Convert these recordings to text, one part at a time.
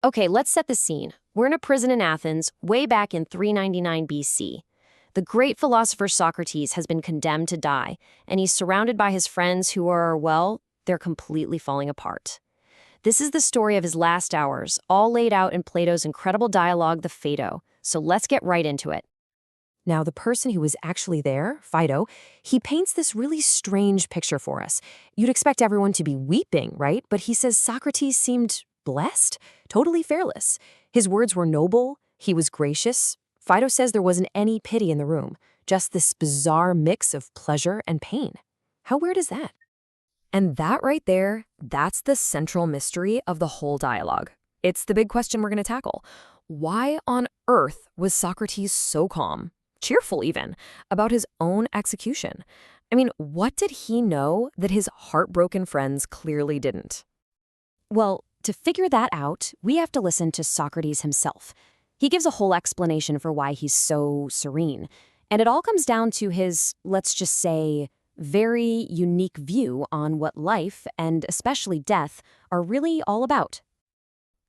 Okay, let's set the scene. We're in a prison in Athens, way back in 399 BC. The great philosopher Socrates has been condemned to die, and he's surrounded by his friends who are, well, they're completely falling apart. This is the story of his last hours, all laid out in Plato's incredible dialogue, the Phaedo. So let's get right into it. Now, the person who was actually there, Phaedo, he paints this really strange picture for us. You'd expect everyone to be weeping, right? But he says Socrates seemed blessed, totally fearless. His words were noble, he was gracious. Phaedo says there wasn't any pity in the room, just this bizarre mix of pleasure and pain. How weird is that? And that right there, that's the central mystery of the whole dialogue. It's the big question we're going to tackle. Why on earth was Socrates so calm, cheerful even, about his own execution? I mean, what did he know that his heartbroken friends clearly didn't? Well, to figure that out, we have to listen to Socrates himself. He gives a whole explanation for why he's so serene. And it all comes down to his, let's just say, very unique view on what life, and especially death, are really all about.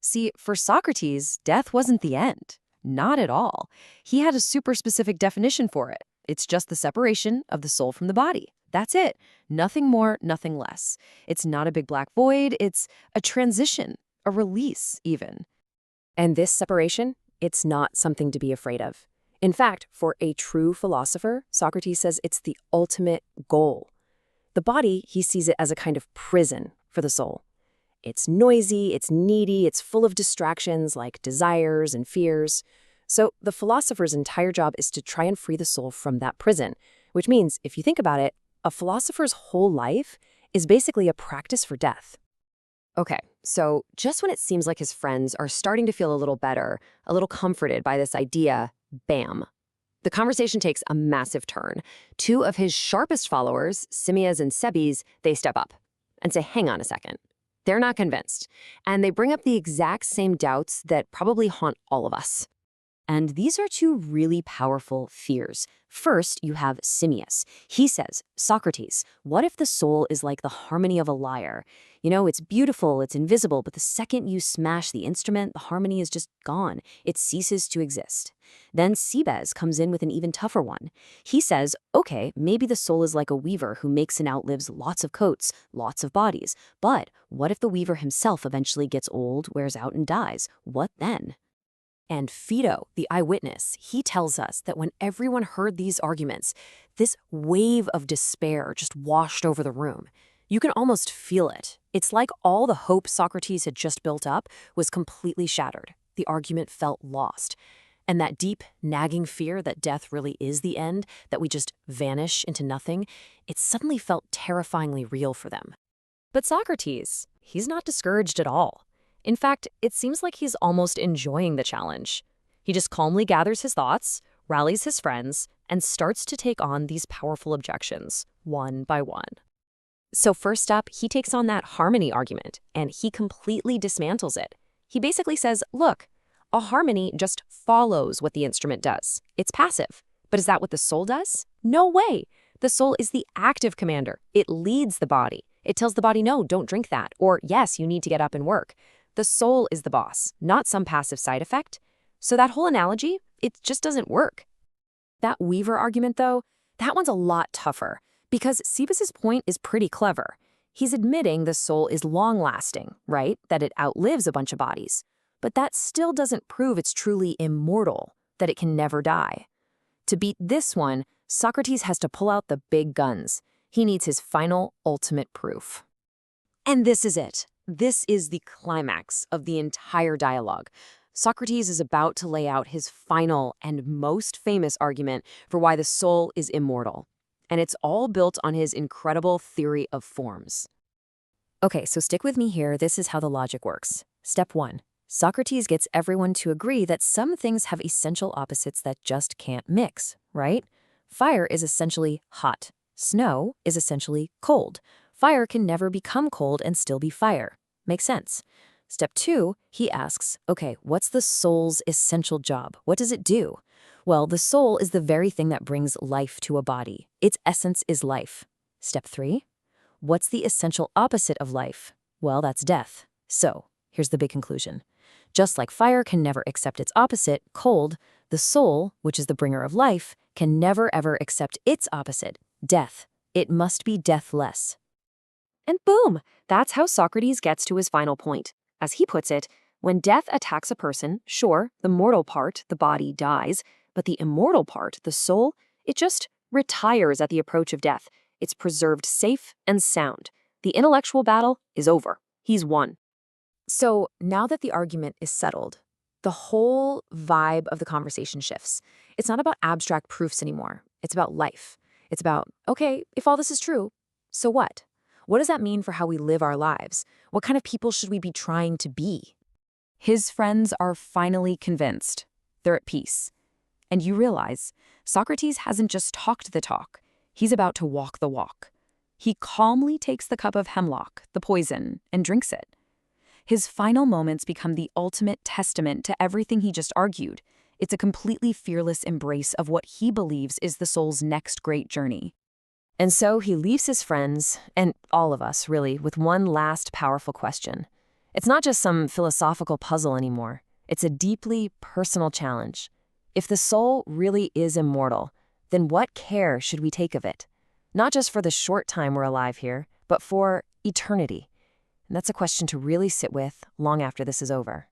See, for Socrates, death wasn't the end. Not at all. He had a super specific definition for it. It's just the separation of the soul from the body. That's it. Nothing more, nothing less. It's not a big black void. It's a transition, a release even. And this separation, it's not something to be afraid of. In fact, for a true philosopher, Socrates says it's the ultimate goal. The body, he sees it as a kind of prison for the soul. It's noisy, it's needy, it's full of distractions like desires and fears. So the philosopher's entire job is to try and free the soul from that prison, which means, if you think about it, a philosopher's whole life is basically a practice for death. Okay, so just when it seems like his friends are starting to feel a little better, a little comforted by this idea, bam. The conversation takes a massive turn. Two of his sharpest followers, Simmias and Sebes, they step up and say, hang on a second. They're not convinced. And they bring up the exact same doubts that probably haunt all of us. And these are two really powerful fears. First, you have Simmias. He says, Socrates, what if the soul is like the harmony of a lyre? You know, it's beautiful, it's invisible, but the second you smash the instrument, the harmony is just gone. It ceases to exist. Then Sebes comes in with an even tougher one. He says, okay, maybe the soul is like a weaver who makes and outlives lots of coats, lots of bodies. But what if the weaver himself eventually gets old, wears out, and dies? What then? And Phaedo, the eyewitness, he tells us that when everyone heard these arguments, this wave of despair just washed over the room. You can almost feel it. It's like all the hope Socrates had just built up was completely shattered. The argument felt lost. And that deep, nagging fear that death really is the end, that we just vanish into nothing, it suddenly felt terrifyingly real for them. But Socrates, he's not discouraged at all. In fact, it seems like he's almost enjoying the challenge. He just calmly gathers his thoughts, rallies his friends, and starts to take on these powerful objections, one by one. So first up, he takes on that harmony argument, and he completely dismantles it. He basically says, look, a harmony just follows what the instrument does. It's passive. But is that what the soul does? No way. The soul is the active commander. It leads the body. It tells the body, no, don't drink that, or yes, you need to get up and work. The soul is the boss, not some passive side effect. So that whole analogy, it just doesn't work. That Weaver argument, though, that one's a lot tougher, because Sebes's point is pretty clever. He's admitting the soul is long-lasting, right? That it outlives a bunch of bodies. But that still doesn't prove it's truly immortal, that it can never die. To beat this one, Socrates has to pull out the big guns. He needs his final, ultimate proof. And this is it. This is the climax of the entire dialogue. Socrates is about to lay out his final and most famous argument for why the soul is immortal. And it's all built on his incredible theory of forms. Okay, so stick with me here. This is how the logic works. Step 1. Socrates gets everyone to agree that some things have essential opposites that just can't mix, right? Fire is essentially hot. Snow is essentially cold. Fire can never become cold and still be fire. Makes sense. Step 2, he asks, okay, what's the soul's essential job? What does it do? Well, the soul is the very thing that brings life to a body. Its essence is life. Step 3, what's the essential opposite of life? Well, that's death. So, here's the big conclusion. Just like fire can never accept its opposite, cold, the soul, which is the bringer of life, can never ever accept its opposite, death. It must be deathless. And boom, that's how Socrates gets to his final point. As he puts it, when death attacks a person, sure, the mortal part, the body, dies, but the immortal part, the soul, it just retires at the approach of death. It's preserved safe and sound. The intellectual battle is over. He's won. So now that the argument is settled, the whole vibe of the conversation shifts. It's not about abstract proofs anymore. It's about life. It's about, okay, if all this is true, so what? What does that mean for how we live our lives? What kind of people should we be trying to be? His friends are finally convinced. They're at peace. And you realize, Socrates hasn't just talked the talk. He's about to walk the walk. He calmly takes the cup of hemlock, the poison, and drinks it. His final moments become the ultimate testament to everything he just argued. It's a completely fearless embrace of what he believes is the soul's next great journey. And so he leaves his friends, and all of us, really, with one last powerful question. It's not just some philosophical puzzle anymore. It's a deeply personal challenge. If the soul really is immortal, then what care should we take of it? Not just for the short time we're alive here, but for eternity. And that's a question to really sit with long after this is over.